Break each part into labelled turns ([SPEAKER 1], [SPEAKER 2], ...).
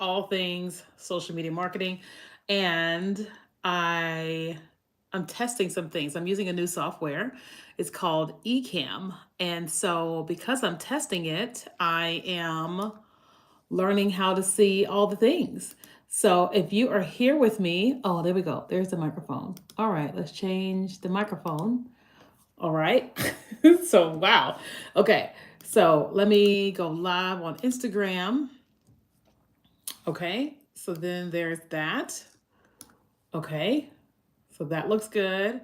[SPEAKER 1] all things social media marketing. And I I'm testing some things. I'm using a new software. It's called Ecamm. And so because I'm testing it, I am learning how to see all the things. So if you are here with me, oh, there we go. There's the microphone. All right, let's change the microphone. All right. So, wow. Okay. So let me go live on Instagram. Okay. So then there's that. Okay. So that looks good.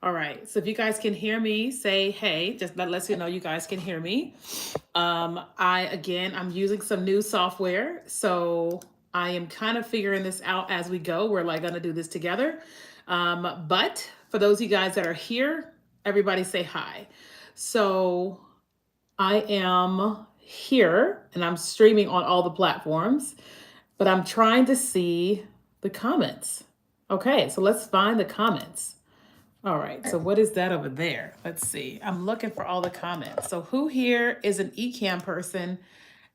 [SPEAKER 1] All right. So if you guys can hear me, say hey. Just that lets you know you guys can hear me. I'm using some new software, so I am kind of figuring this out as we go. We're like gonna do this together. But for those of you guys that are here, everybody say hi. So I am here and I'm streaming on all the platforms, but I'm trying to see the comments. Okay, so let's find the comments. All right, so what is that over there? Let's see. I'm looking for all the comments. So who here is an Ecamm person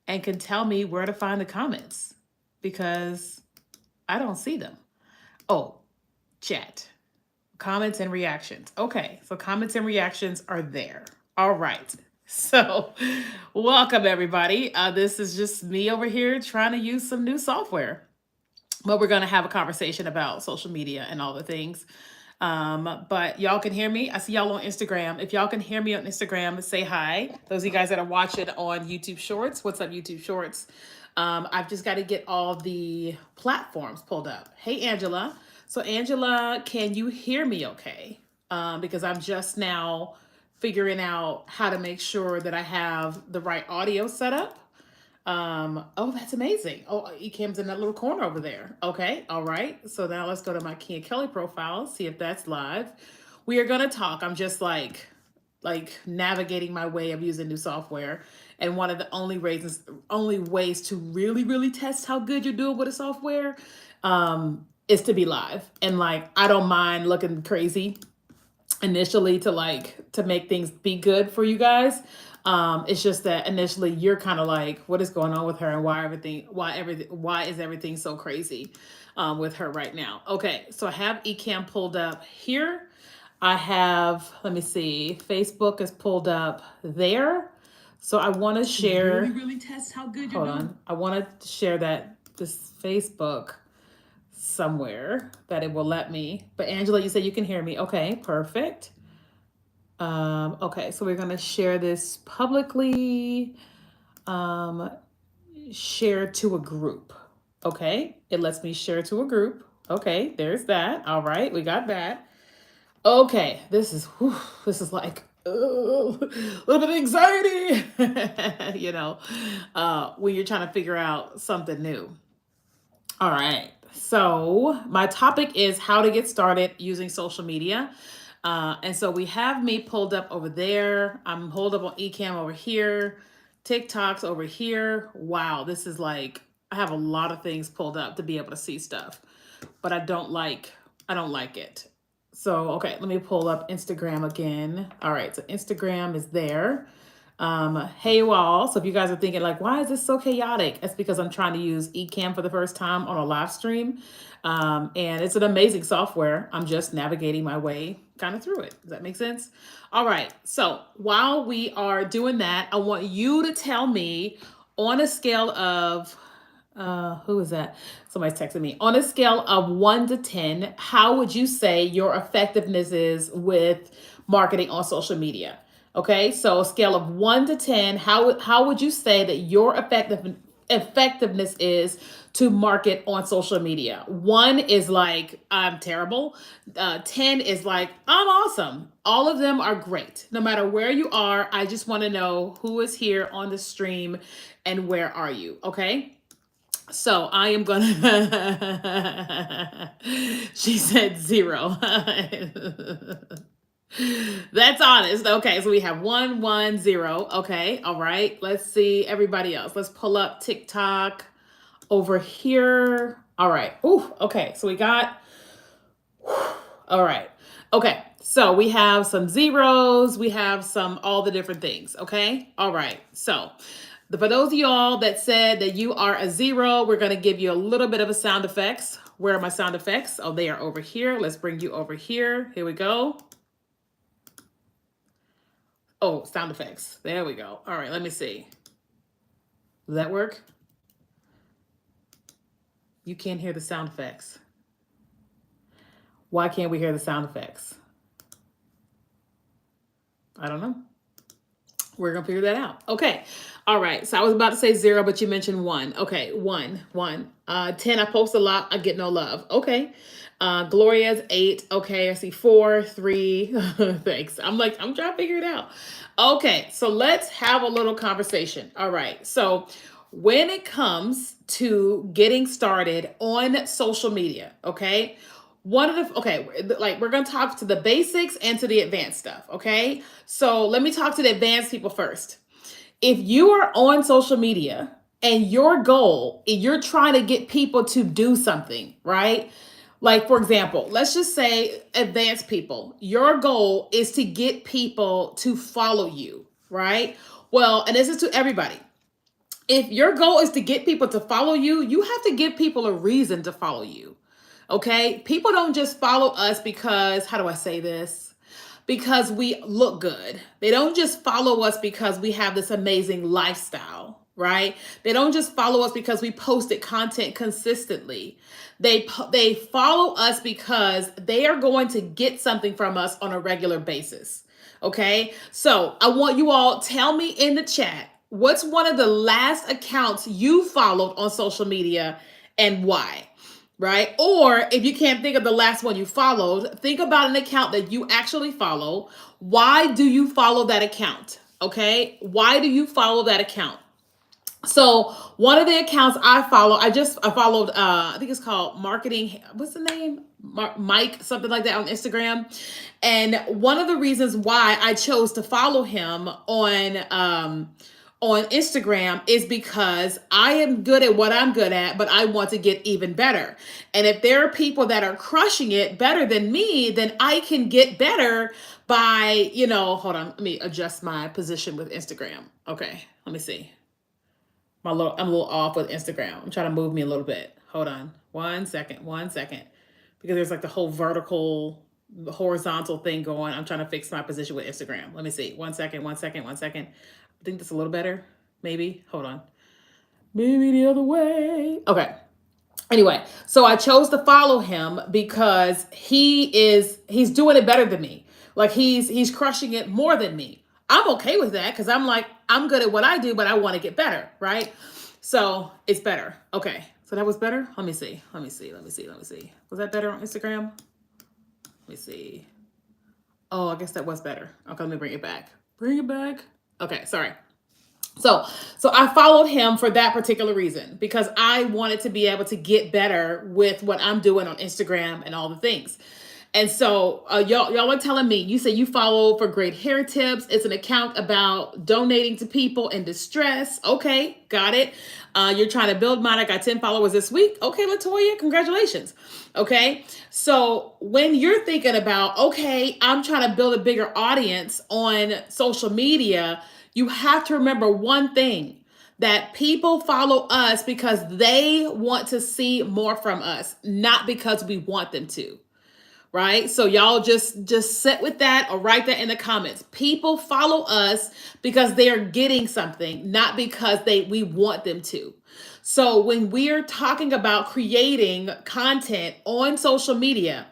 [SPEAKER 1] and can tell me where to find the comments? Because I don't see them. Oh, chat. Comments and reactions. Okay, so comments and reactions are there. All right. So, welcome everybody. This is just me over here trying to use some new software. But we're going to have a conversation about social media and all the things. But y'all can hear me. I see y'all on Instagram. If y'all can hear me on Instagram, say hi. Those of you guys that are watching on YouTube Shorts, what's up, YouTube Shorts? I've just got to get all the platforms pulled up. Hey, Angela. So, Angela, can you hear me okay? Because I'm just now figuring out how to make sure that I have the right audio set up. Oh, that's amazing. Oh, Ecamm's in that little corner over there. Okay, all right. So now let's go to my Keenya Kelly profile, see if that's live. We are gonna talk. I'm just like navigating my way of using new software. And one of the only ways to really test how good you're doing with a software is to be live. And like I don't mind looking crazy initially to make things be good for you guys. It's just that initially you're kind of like, what is going on with her and why is everything so crazy with her right now? Okay, so I have Ecamm pulled up here. I have, let me see, Facebook is pulled up there. So I want to share. Really test how good you're doing. Hold on, I want to share that this Facebook somewhere that it will let me. But Angela, you said you can hear me. Okay, perfect. Okay, so we're gonna share this publicly. Um, Share to a group. Okay, it lets me share to a group. Okay, there's that. All right, we got that. Okay, this is like a little bit of anxiety, when you're trying to figure out something new. All right. So, my topic is how to get started using social media. And so we have me pulled up over there. I'm pulled up on Ecamm over here. TikTok's over here. Wow, this is like I have a lot of things pulled up to be able to see stuff, but I don't like it. So, okay, let me pull up Instagram again. All right, so Instagram is there. Hey you all. So if you guys are thinking like, why is this so chaotic? It's because I'm trying to use Ecamm for the first time on a live stream. And it's an amazing software. I'm just navigating my way kind of through it. Does that make sense? All right. So while we are doing that, I want you to tell me on a scale of who is that? Somebody's texting me. On a scale of 1 to 10, how would you say your effectiveness is with marketing on social media? Okay, so a scale of 1 to 10, how would you say that your effectiveness is to market on social media? 1 is like I'm terrible. 10 is like I'm awesome. All of them are great. No matter where you are, I just want to know who is here on the stream and where are you. Okay. So I am gonna. She said 0. That's honest. Okay, so we have 1 1 0. Okay, all right. Let's see everybody else. Let's pull up TikTok over here. All right. Ooh. Okay, so we got. All right. Okay, so we have some zeros. We have some all the different things. Okay. All right. So For those of y'all that said that you are a 0, we're going to give you a little bit of a sound effects. Where are my sound effects? Oh, they are over here. Let's bring you over here. Here we go. Oh, sound effects. There we go. All right, let me see. Does that work? You can't hear the sound effects. Why can't we hear the sound effects? I don't know. We're going to figure that out. Okay. All right. So I was about to say 0, but you mentioned 1. Okay. 1. 10, I post a lot. I get no love. Okay. Gloria's 8. Okay. I see 4, 3. Thanks. I'm trying to figure it out. Okay. So let's have a little conversation. All right. So when it comes to getting started on social media, okay, we're going to talk to the basics and to the advanced stuff. Okay. So let me talk to the advanced people first. If you are on social media and your goal, you're trying to get people to do something, right? Like, for example, let's just say advanced people, your goal is to get people to follow you, right? Well, and this is to everybody. If your goal is to get people to follow you, you have to give people a reason to follow you. Okay? People don't just follow us because, how do I say this? Because we look good. They don't just follow us because we have this amazing lifestyle, right? They don't just follow us because we posted content consistently. They follow us because they are going to get something from us on a regular basis. Okay? So, I want you all tell me in the chat, what's one of the last accounts you followed on social media and why? Right? Or if you can't think of the last one you followed, think about an account that you actually follow. Why do you follow that account? Okay? Why do you follow that account? So one of the accounts I follow, I followed, I think it's called Marketing. What's the name? Mike, something like that on Instagram. And one of the reasons why I chose to follow him on Instagram is because I am good at what I'm good at, but I want to get even better. And if there are people that are crushing it better than me, then I can get better by, hold on, let me adjust my position with Instagram. Okay, let me see. I'm a little off with Instagram. I'm trying to move me a little bit. Hold on. 1 second. Because there's like the whole the horizontal thing going. I'm trying to fix my position with Instagram. Let me see. 1 second. I think that's a little better. Maybe. Hold on. Maybe the other way. Okay. Anyway, so I chose to follow him because he's doing it better than me. Like he's crushing it more than me. I'm okay with that because I'm good at what I do, but I want to get better, right? So it's better. Okay. So that was better. Let me see. Was that better on Instagram? Let me see. Oh, I guess that was better. Okay, let me bring it back. Okay, sorry. So I followed him for that particular reason because I wanted to be able to get better with what I'm doing on Instagram and all the things. And so y'all are telling me, you say you follow for great hair tips. It's an account about donating to people in distress. Okay, got it. You're trying to build mine. I got 10 followers this week. Okay, Latoya, congratulations. Okay, so when you're thinking about, okay, I'm trying to build a bigger audience on social media, you have to remember one thing, that people follow us because they want to see more from us, not because we want them to. Right? So y'all just sit with that or write that in the comments. People follow us because they are getting something, not because we want them to. So when we're talking about creating content on social media,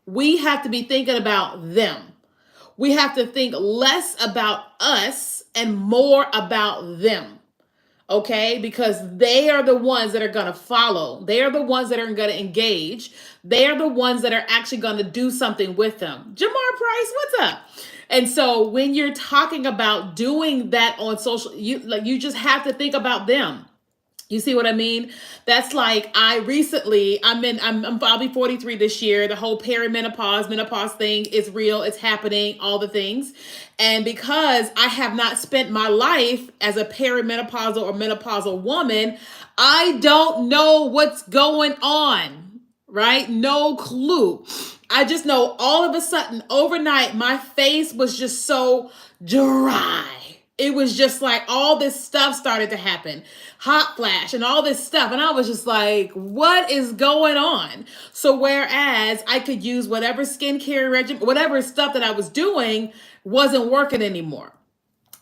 [SPEAKER 1] we have to be thinking about them. We have to think less about us and more about them. Okay, because they are the ones that are going to follow. They are the ones that are going to engage. They are the ones that are actually going to do something with them. Jamar Price, what's up? And so when you're talking about doing that on social, you just have to think about them. You see what I mean? That's like I'll be 43 this year. The whole menopause thing is real. It's happening, all the things. And because I have not spent my life as a perimenopausal or menopausal woman, I don't know what's going on, right? No clue. I just know all of a sudden overnight, my face was just so dry. it was just like all this stuff started to happen, hot flash and all this stuff. And I was just like, what is going on? So whereas I could use whatever skincare regimen, whatever stuff that I was doing wasn't working anymore.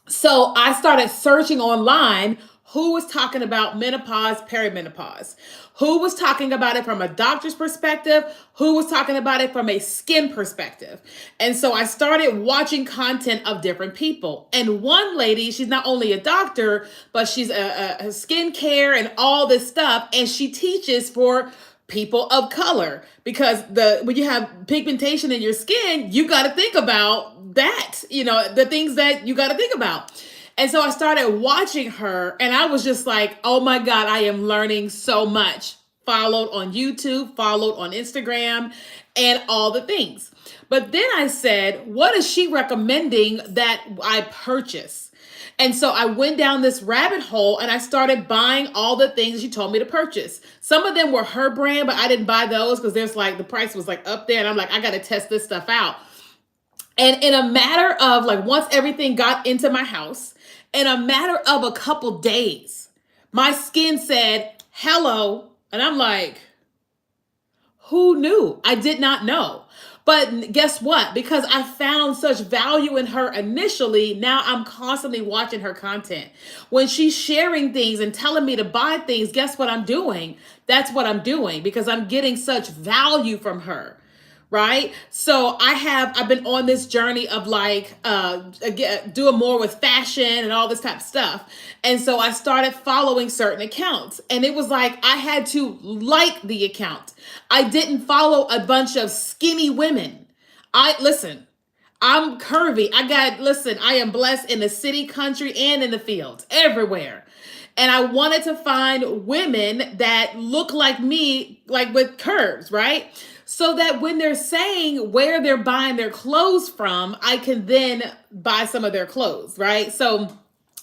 [SPEAKER 1] So I started searching online who was talking about menopause, perimenopause, who was talking about it from a doctor's perspective, who was talking about it from a skin perspective. And so I started watching content of different people. And one lady, she's not only a doctor, but she's a skincare and all this stuff. And she teaches for people of color, because when you have pigmentation in your skin, you got to think about that, the things that you got to think about. And so I started watching her and I was just like, oh my God, I am learning so much. Followed on YouTube, followed on Instagram, and all the things. But then I said, what is she recommending that I purchase? And so I went down this rabbit hole and I started buying all the things she told me to purchase. Some of them were her brand, but I didn't buy those because there's like the price was like up there. And I'm like, I got to test this stuff out. And in a matter of like, once everything got into my house, in a matter of a couple days, my skin said, hello. And I'm like, who knew? I did not know. But guess what? Because I found such value in her initially, now I'm constantly watching her content. When she's sharing things and telling me to buy things, guess what I'm doing? That's what I'm doing because I'm getting such value from her. Right. So I've been on this journey of like doing more with fashion and all this type of stuff. And so I started following certain accounts and it was like I had to like the account. I didn't follow a bunch of skinny women. I'm curvy. I am blessed in the city, country, and in the fields, everywhere. And I wanted to find women that look like me, like with curves, right? So that when they're saying where they're buying their clothes from, I can then buy some of their clothes, right? So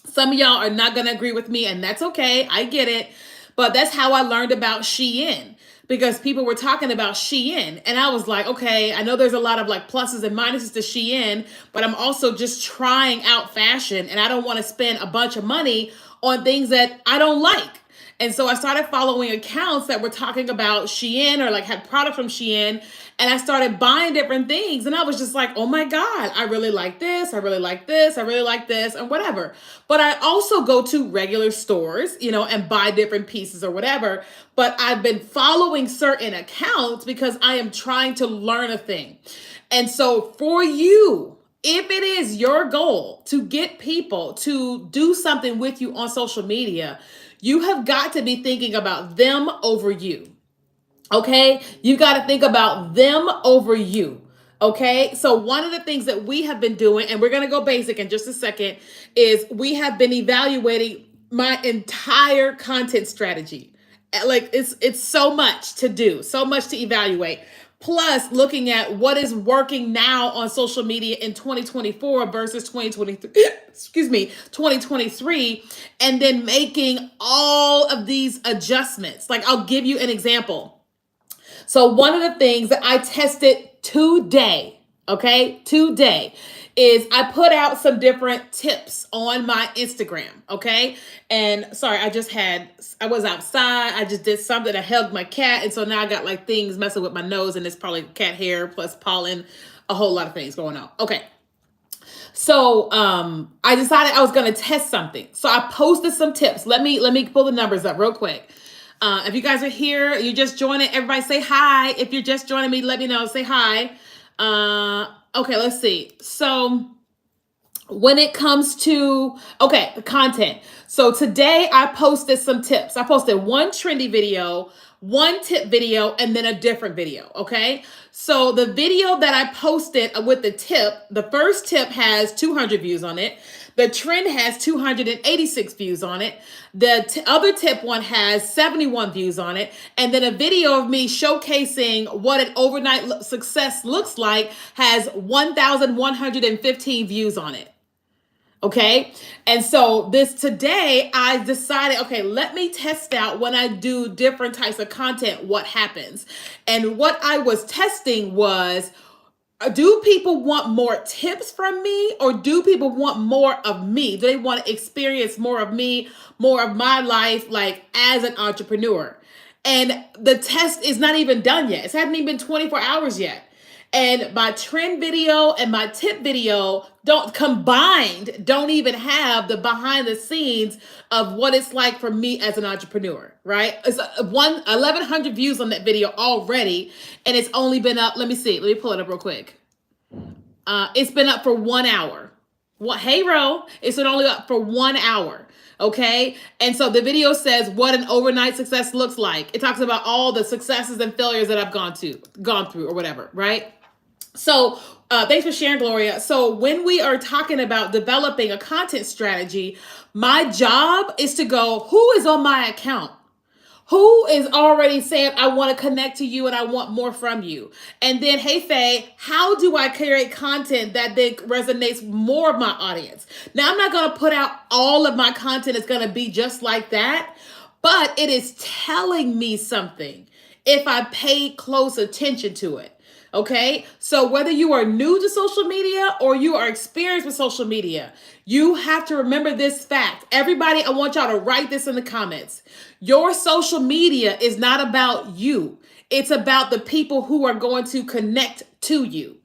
[SPEAKER 1] some of y'all are not going to agree with me, and that's okay. I get it. But that's how I learned about Shein, because people were talking about Shein. And I was like, okay, I know there's a lot of like pluses and minuses to Shein, but I'm also just trying out fashion and I don't want to spend a bunch of money on things that I don't like. And so I started following accounts that were talking about Shein or like had product from Shein. And I started buying different things. And I was just like, oh my God, I really like this. I really like this. I really like this and whatever. But I also go to regular stores, and buy different pieces or whatever. But I've been following certain accounts because I am trying to learn a thing. And so for you, if it is your goal to get people to do something with you on social media, you have got to be thinking about them over you. Okay? You got to think about them over you. Okay? So one of the things that we have been doing, and we're going to go basic in just a second, is we have been evaluating my entire content strategy. Like it's so much to do, so much to evaluate. Plus looking at what is working now on social media in 2024 versus 2023, 2023, and then making all of these adjustments. Like I'll give you an example. So one of the things that I tested today, is I put out some different tips on my Instagram, okay? And sorry, I was outside, I just did something, I hugged my cat, and so now I got like things messing with my nose, and it's probably cat hair plus pollen, a whole lot of things going on. Okay. So I decided I was gonna test something. So I posted some tips. Let me pull the numbers up real quick. If you guys are here, you just joining, everybody say hi. If you're just joining me, let me know, say hi. Okay, let's see. So when it comes to, the content. So today I posted some tips. I posted one trendy video, one tip video, and then a different video, okay? So the video that I posted with the tip, the first tip has 200 views on it. The trend has 286 views on it. The other tip one has 71 views on it. And then a video of me showcasing what an overnight success looks like has 1,115 views on it. Okay. And so today I decided, okay, let me test out when I do different types of content, what happens. And what I was testing was Do people want more tips from me, or do people want more of me? Do they want to experience more of me, more of my life, like as an entrepreneur? And the test is not even done yet. It hasn't even been 24 hours yet. And my trend video and my tip video don't even have the behind the scenes of what it's like for me as an entrepreneur, right? It's 1,100 views on that video already, and it's only been up. Let me see. Let me pull it up real quick. It's been up for 1 hour. What? Hey, Ro, it's been only up for 1 hour. Okay. And so the video says what an overnight success looks like. It talks about all the successes and failures that I've gone through or whatever. Right. So thanks for sharing, Gloria. So when we are talking about developing a content strategy, my job is to go, who is on my account? Who is already saying, I want to connect to you and I want more from you? And then, hey, Faye, how do I create content that then resonates more of my audience? Now, I'm not going to put out all of my content is going to be just like that, but it is telling me something if I pay close attention to it. Okay, so whether you are new to social media or you are experienced with social media, you have to remember this fact. Everybody, I want y'all to write this in the comments. Your social media is not about you. It's about the people who are going to connect to you.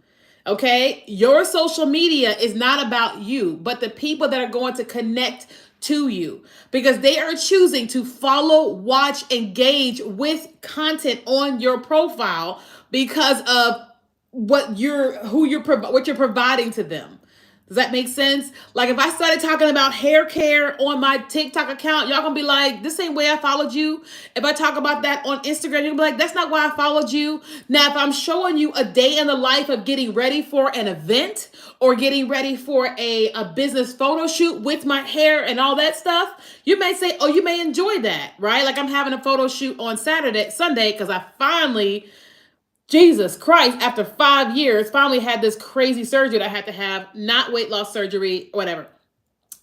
[SPEAKER 1] Okay, your social media is not about you, but the people that are going to connect to you, because they are choosing to follow, watch, engage with content on your profile because of what you're providing to them. Does that make sense? Like if I started talking about hair care on my TikTok account, y'all gonna be like, this ain't where I followed you. If I talk about that on Instagram, you're gonna be like, that's not why I followed you. Now, if I'm showing you a day in the life of getting ready for an event or getting ready for a business photo shoot with my hair and all that stuff, you may say, oh, you may enjoy that, right? Like I'm having a photo shoot on Sunday, because I finally, Jesus Christ, after 5 years, finally had this crazy surgery that I had to have, not weight loss surgery, whatever.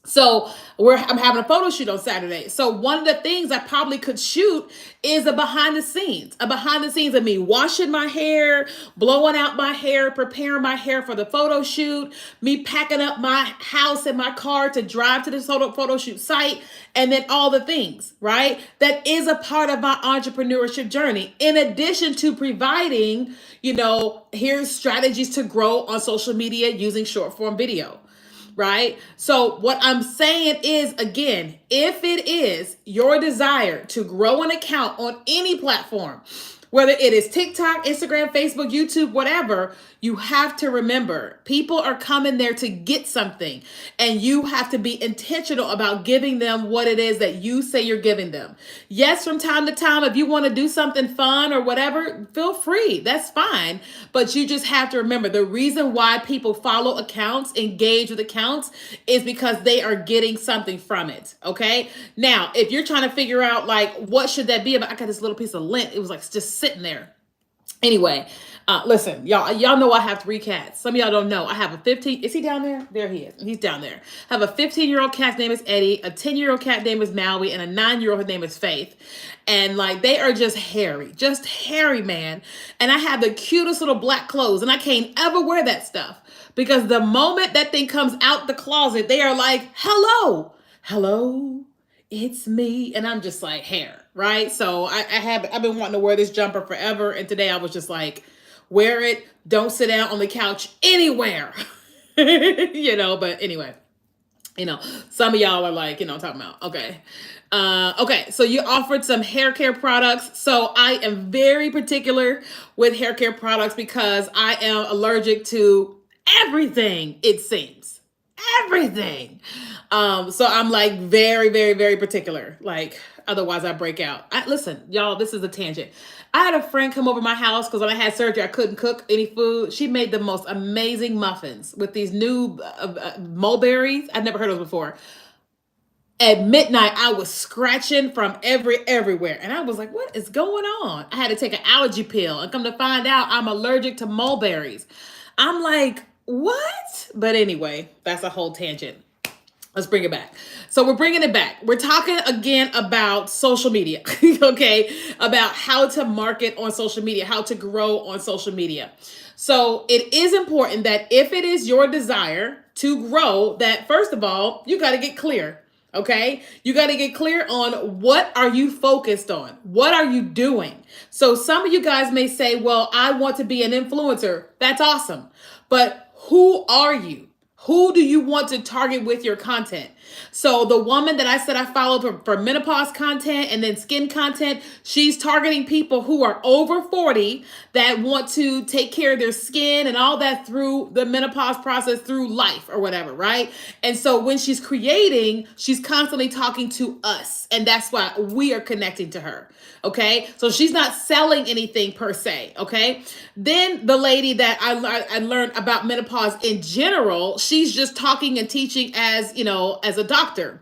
[SPEAKER 1] So I'm having a photo shoot on Saturday. So one of the things I probably could shoot is a behind the scenes of me washing my hair, blowing out my hair, preparing my hair for the photo shoot, me packing up my house and my car to drive to the photo shoot site, and then all the things, right? That is a part of my entrepreneurship journey. In addition to providing, here's strategies to grow on social media using short form video. Right? So what I'm saying is, again, if it is your desire to grow an account on any platform, whether it is TikTok, Instagram, Facebook, YouTube, whatever, you have to remember people are coming there to get something, and you have to be intentional about giving them what it is that you say you're giving them. Yes, from time to time, if you want to do something fun or whatever, feel free. That's fine. But you just have to remember the reason why people follow accounts, engage with accounts, is because they are getting something from it. Okay. Now, if you're trying to figure out like, what should that be about? I got this little piece of lint. It was like just sitting there. Anyway, listen, y'all know I have 3 cats. Some of y'all don't know. I have a 15. Is he down there? There he is. He's down there. I have a 15-year-old cat's name is Eddie. A 10-year-old cat name is Maui, and a 9-year-old name is Faith. And like, they are just hairy, man. And I have the cutest little black clothes, and I can't ever wear that stuff because the moment that thing comes out the closet, they are like, hello, it's me. And I'm just like, hair, right? So I've been wanting to wear this jumper forever. And today I was just like, wear it. Don't sit down on the couch anywhere, but anyway, some of y'all are like, talking about, okay. Okay. So you offered some hair care products. So I am very particular with hair care products because I am allergic to everything, it seems. Everything. So I'm like very, very, very particular. Like, otherwise I break out. Listen, y'all, this is a tangent. I had a friend come over my house because when I had surgery, I couldn't cook any food. She made the most amazing muffins with these new mulberries. I'd never heard of those before. At midnight, I was scratching from everywhere. And I was like, what is going on? I had to take an allergy pill, and come to find out I'm allergic to mulberries. I'm like, what? But anyway, that's a whole tangent. Let's bring it back. So we're bringing it back. We're talking again about social media, okay? About how to market on social media, how to grow on social media. So it is important that if it is your desire to grow, that first of all, you got to get clear. Okay, you got to get clear on what are you focused on, what are you doing. So some of you guys may say, well, I want to be an influencer. That's awesome, but who are you? Who do you want to target with your content? So the woman that I said I followed for menopause content and then skin content, she's targeting people who are over 40 that want to take care of their skin and all that through the menopause process, through life or whatever, right? And so when she's creating, she's constantly talking to us, and that's why we are connecting to her. Okay, so she's not selling anything per se. Okay, then the lady that I learned about menopause in general, she's just talking and teaching as, you know, as a doctor.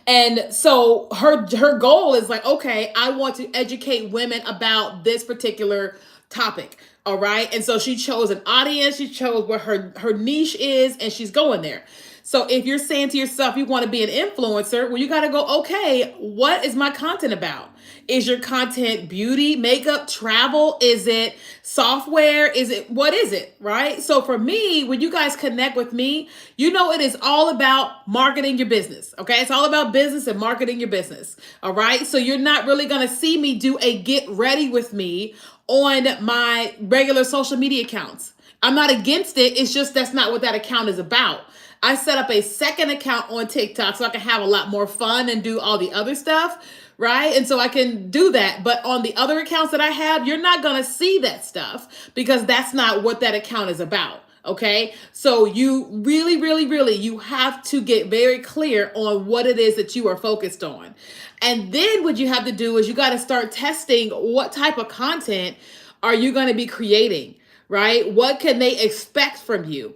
[SPEAKER 1] And so her goal is like, okay, I want to educate women about this particular topic. All right. And so she chose an audience, she chose what her niche is, and she's going there. So if you're saying to yourself you want to be an influencer, well, you got to go, okay, what is my content about? Is your content beauty, makeup, travel? Is it software? Is it, what is it, right? So for me, when you guys connect with me, you know it is all about marketing your business, okay? It's all about business and marketing your business, all right? So you're not really going to see me do a get ready with me on my regular social media accounts. I'm not against it. It's just that's not what that account is about. I set up a second account on TikTok so I can have a lot more fun and do all the other stuff, right? And so I can do that. But on the other accounts that I have, you're not going to see that stuff because that's not what that account is about. Okay. So you really, really, really, you have to get very clear on what it is that you are focused on. And then what you have to do is you got to start testing what type of content are you going to be creating, right? What can they expect from you?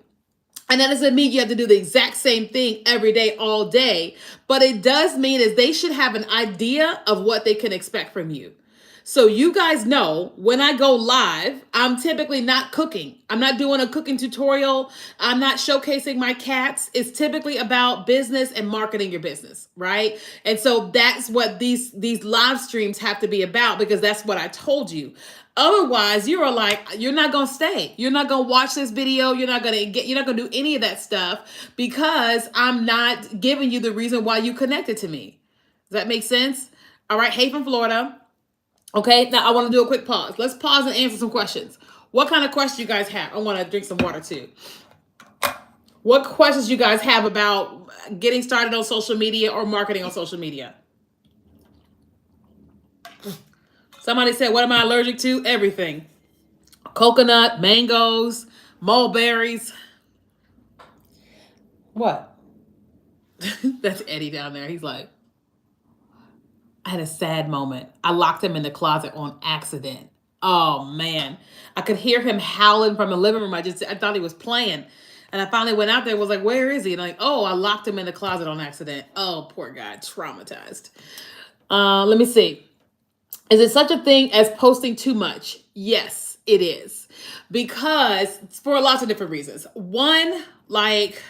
[SPEAKER 1] And that doesn't mean you have to do the exact same thing every day, all day. But it does mean is they should have an idea of what they can expect from you. So you guys know when I go live, I'm typically not cooking. I'm not doing a cooking tutorial. I'm not showcasing my cats. It's typically about business and marketing your business, right? And so that's what these live streams have to be about, because that's what I told you. Otherwise, you are like, you're not going to stay. You're not going to watch this video. You're not going to do any of that stuff because I'm not giving you the reason why you connected to me. Does that make sense? All right. Hey, from Florida. Okay. Now I want to do a quick pause. Let's pause and answer some questions. What kind of questions you guys have? I want to drink some water too. What questions you guys have about getting started on social media or marketing on social media? Somebody said, what am I allergic to? Everything. Coconut, mangoes, mulberries. What? That's Eddie down there. He's like, I had a sad moment. I locked him in the closet on accident. Oh man. I could hear him howling from the living room. I thought he was playing. And I finally went out there and was like, where is he? And I'm like, oh, I locked him in the closet on accident. Oh, poor guy, traumatized. Let me see. Is it such a thing as posting too much? Yes, it is. Because for lots of different reasons. One, like,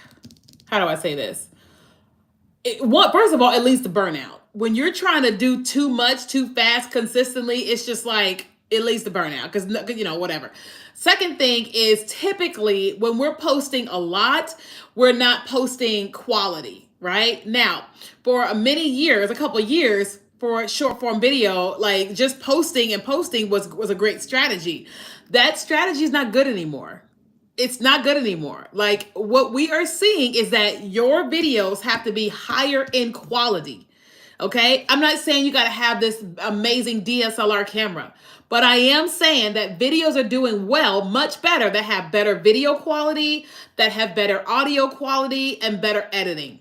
[SPEAKER 1] how do I say this? First of all, it leads to burnout. When you're trying to do too much, too fast, consistently, it's just like, it leads to burnout because, you know, whatever. Second thing is typically when we're posting a lot, we're not posting quality, right? Now, for many years, a couple of years, for short form video, like just posting was a great strategy. That strategy is not good anymore. It's not good anymore. Like what we are seeing is that your videos have to be higher in quality. Okay. I'm not saying you got to have this amazing DSLR camera, but I am saying that videos are doing well, much better, that have better video quality, that have better audio quality and better editing.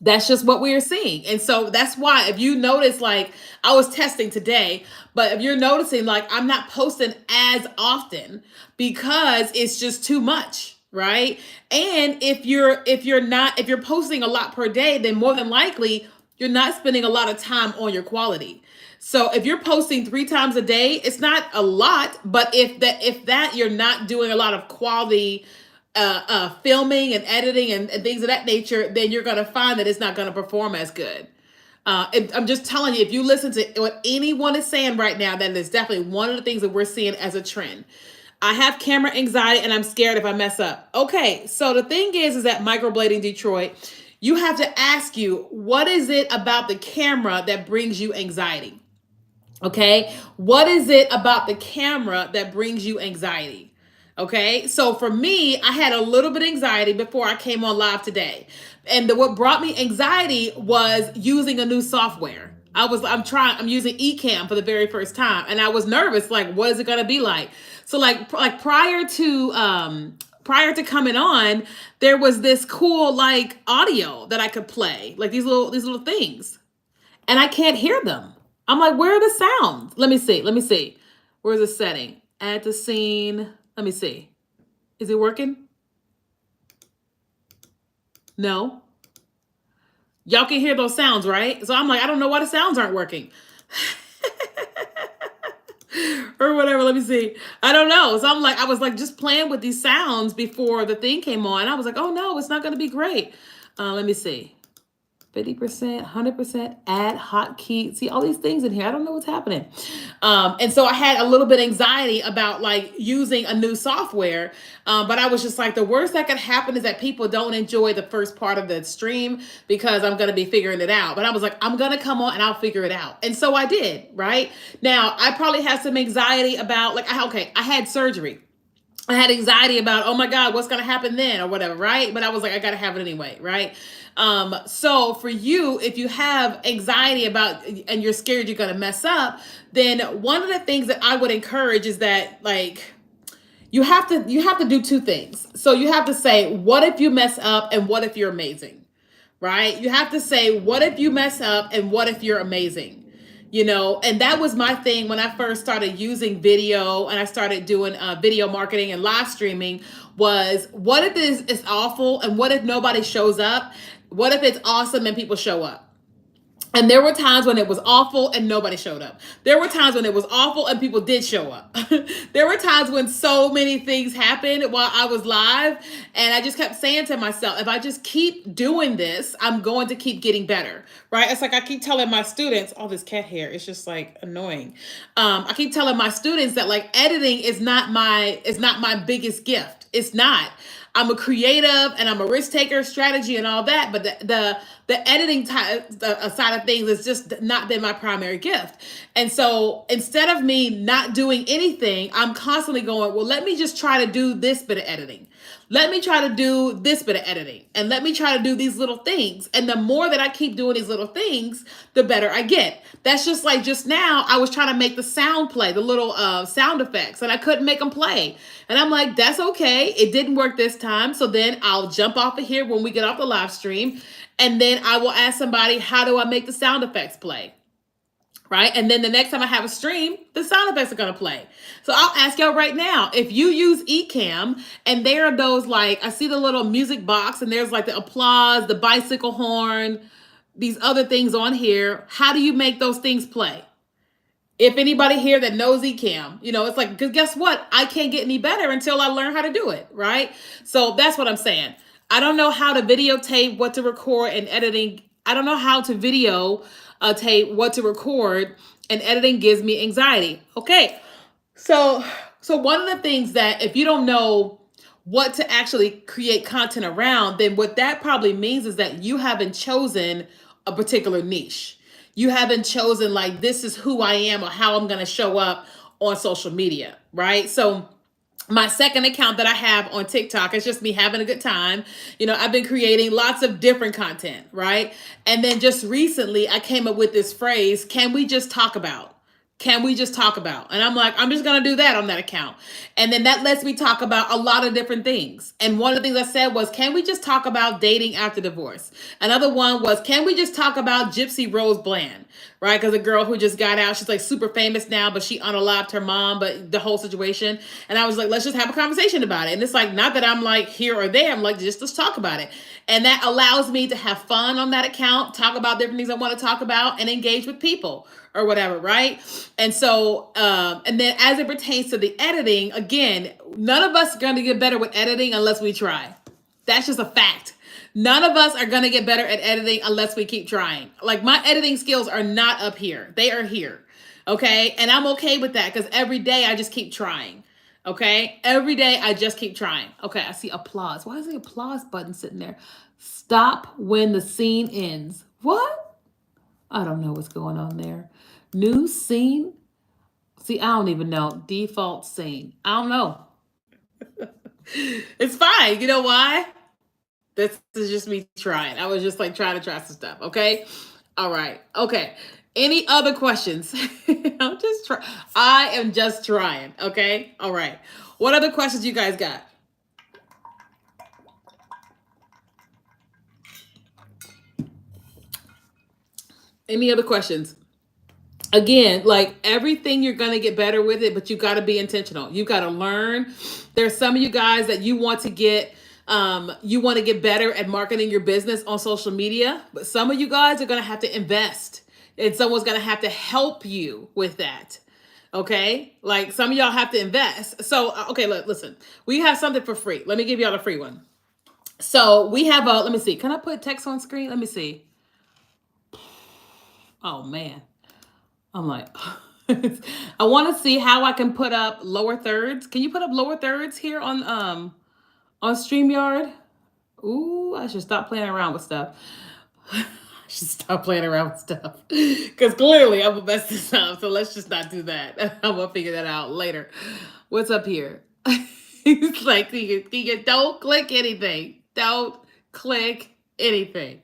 [SPEAKER 1] That's just what we are seeing. And so that's why if you notice, like I was testing today, but if you're noticing, like I'm not posting as often because it's just too much, right? And if you're posting a lot per day, then more than likely you're not spending a lot of time on your quality. So if you're posting 3 times a day, it's not a lot, but if that you're not doing a lot of quality filming and editing and things of that nature, then you're going to find that it's not going to perform as good. I'm just telling you, if you listen to what anyone is saying right now, that is definitely one of the things that we're seeing as a trend. I have camera anxiety and I'm scared if I mess up. Okay, so the thing is that microblading Detroit, you have to ask you, what is it about the camera that brings you anxiety? Okay, what is it about the camera that brings you anxiety? Okay, so for me, I had a little bit of anxiety before I came on live today. And what brought me anxiety was using a new software. I'm using Ecamm for the very first time. And I was nervous, like, what is it gonna be like? So like prior to coming on, there was this cool like audio that I could play, like these little things. And I can't hear them. I'm like, where are the sounds? Let me see. Let me see. Where's the setting? Add to scene. Let me see. Is it working? No. Y'all can hear those sounds, right? So I'm like, I don't know why the sounds aren't working. Or whatever. Let me see. I don't know. So I'm like, I was like just playing with these sounds before the thing came on. I was like, oh no, it's not going to be great. Let me see. 50%, 100%, add hotkey. See all these things in here. I don't know what's happening. And so I had a little bit of anxiety about like using a new software. But I was just like, the worst that could happen is that people don't enjoy the first part of the stream because I'm going to be figuring it out. But I was like, I'm going to come on and I'll figure it out. And so I did, right? Now, I probably had some anxiety about like, I had surgery. I had anxiety about, oh my God, what's going to happen then or whatever, right? But I was like, I got to have it anyway, right? So for you, if you have anxiety about and you're scared you're going to mess up, then one of the things that I would encourage is that like you have to do two things. So you have to say, what if you mess up and what if you're amazing, right? You have to say, what if you mess up and what if you're amazing? And that was my thing when I first started using video and I started doing video marketing and live streaming was, what if it's awful and what if nobody shows up? What if it's awesome and people show up? And there were times when it was awful and nobody showed up. There were times when it was awful and people did show up. There were times when so many things happened while I was live. And I just kept saying to myself, if I just keep doing this, I'm going to keep getting better, right? It's like I keep telling my students, all this cat hair, it's just like annoying. I keep telling my students that like editing is not my biggest gift. It's not. I'm a creative and I'm a risk taker, strategy and all that, but the editing side of things has just not been my primary gift. And so instead of me not doing anything, I'm constantly going, well, let me just try to do this bit of editing. Let me try to do this bit of editing and let me try to do these little things. And the more that I keep doing these little things, the better I get. That's just like just now I was trying to make the sound play, the little sound effects, and I couldn't make them play. And I'm like, that's okay. It didn't work this time. So then I'll jump off of here when we get off the live stream. And then I will ask somebody, how do I make the sound effects play? Right? And then the next time I have a stream, the sound effects are going to play. So I'll ask y'all right now, if you use Ecamm and there are those like, I see the little music box and there's like the applause, the bicycle horn, these other things on here. How do you make those things play? If anybody here that knows Ecamm, it's like, because guess what? I can't get any better until I learn how to do it, right? So that's what I'm saying. I don't know how to videotape, what to record, and editing. I don't know how to video tape, what to record, and editing gives me anxiety. Okay, so one of the things that if you don't know what to actually create content around, then what that probably means is that you haven't chosen a particular niche. You haven't chosen like, this is who I am or how I'm going to show up on social media, right? So my second account that I have on TikTok, it's just me having a good time. I've been creating lots of different content, right? And then just recently I came up with this phrase, can we just talk about? Can we just talk about? And I'm like, I'm just going to do that on that account. And then that lets me talk about a lot of different things. And one of the things I said was, can we just talk about dating after divorce? Another one was, can we just talk about Gypsy Rose Bland? Right? Because a girl who just got out, she's like super famous now, but she unalived her mom, but the whole situation. And I was like, let's just have a conversation about it. And it's like, not that I'm like here or there. I'm like, just let's talk about it. And that allows me to have fun on that account, talk about different things I want to talk about, and engage with people or whatever, right? And so, and then as it pertains to the editing, again, none of us are going to get better with editing unless we try. That's just a fact. None of us are going to get better at editing unless we keep trying. Like my editing skills are not up here. They are here. Okay. And I'm okay with that because every day I just keep trying. Okay. Every day I just keep trying. Okay. I see applause. Why is the applause button sitting there? Stop when the scene ends. What? I don't know what's going on there. New scene? See, I don't even know. Default scene. I don't know. It's fine. You know why? This is just me trying. I was just like trying to try some stuff. Okay. All right. Okay. Any other questions? I'm just trying. I am just trying. Okay. All right. What other questions you guys got? Any other questions? Again, like everything, you're going to get better with it, but you got to be intentional. You got to learn. There's some of you guys that you want to get better at marketing your business on social media, but some of you guys are going to have to invest, and someone's going to have to help you with that. Okay. Like some of y'all have to invest. So, okay, listen, we have something for free. Let me give y'all a free one. So we have let me see. Can I put text on screen? Let me see. Oh man. I'm like, I want to see how I can put up lower thirds. Can you put up lower thirds here on StreamYard? Ooh, I should stop playing around with stuff. I should stop playing around with stuff. Because clearly I'm gonna mess this up. So let's just not do that. I'm gonna figure that out later. What's up here? It's like you don't click anything. Don't click anything.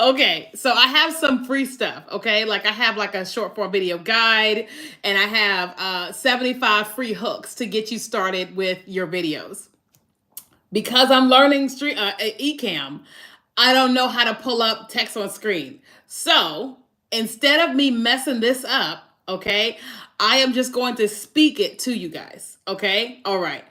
[SPEAKER 1] Okay, so I have some free stuff. Okay, like I have like a short form video guide, and I have 75 free hooks to get you started with your videos. Because I'm learning eCam, I don't know how to pull up text on screen. So instead of me messing this up, okay, I am just going to speak it to you guys. Okay, all right.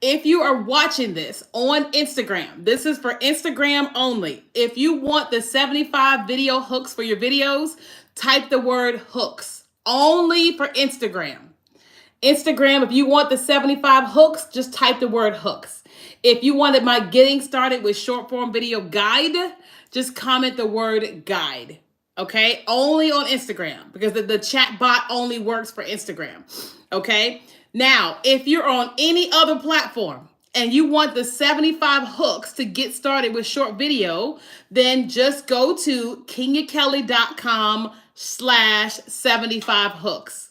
[SPEAKER 1] If you are watching this on Instagram, this is for Instagram only. If you want the 75 video hooks for your videos, type the word hooks only for Instagram. Instagram, if you want the 75 hooks, just type the word hooks. If you wanted my getting started with short form video guide, just comment the word guide. Okay, only on Instagram, because the chat bot only works for Instagram. Okay, now if you're on any other platform and you want the 75 hooks to get started with short video, then just go to KeenyaKelly.com/75 hooks.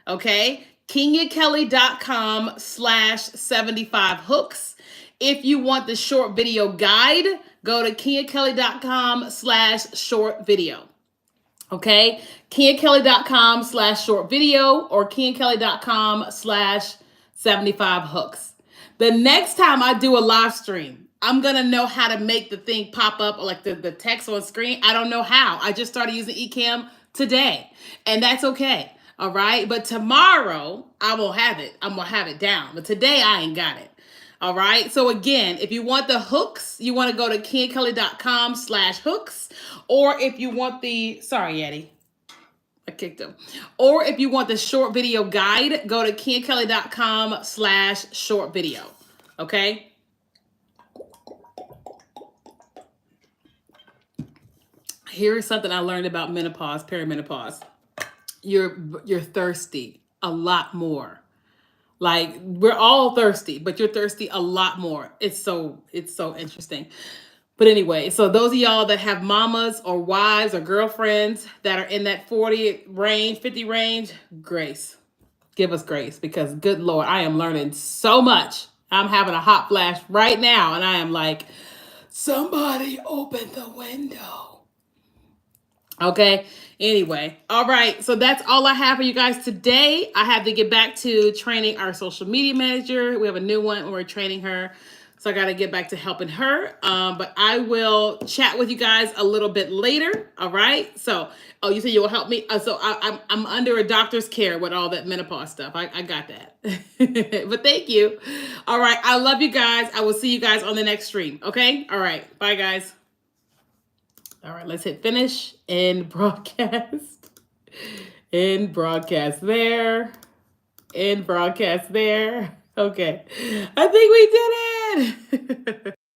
[SPEAKER 1] Okay, KeenyaKelly.com/75 hooks. If you want the short video guide, go to KeenyaKelly.com/short video. Okay, KeenyaKelly.com/short video or KeenyaKelly.com/75 hooks. The next time I do a live stream, I'm gonna know how to make the thing pop up, like the text on screen. I don't know how. I just started using eCam today, and that's okay. All right, but tomorrow I will have it. I'm gonna have it down, but today I ain't got it. All right. So again, if you want the hooks, you want to go to KeenyaKelly.com/hooks, or if you want sorry, Yeti, I kicked him. Or if you want the short video guide, go to KeenyaKelly.com/short video. Okay. Here is something I learned about menopause, perimenopause. You're thirsty a lot more. Like we're all thirsty, but you're thirsty a lot more. It's so interesting. But anyway, so those of y'all that have mamas or wives or girlfriends that are in that 40 range, 50 range, grace. Give us grace, because good Lord, I am learning so much. I'm having a hot flash right now, and I am like, somebody open the window. Okay. Anyway, all right. So that's all I have for you guys today. I have to get back to training our social media manager. We have a new one and we're training her. So I got to get back to helping her. But I will chat with you guys a little bit later. All right. So, oh, you said you will help me. I'm under a doctor's care with all that menopause stuff. I got that. But thank you. All right. I love you guys. I will see you guys on the next stream. Okay. All right. Bye, guys. All right, let's hit finish and broadcast. End broadcast there. End broadcast there. Okay. I think we did it.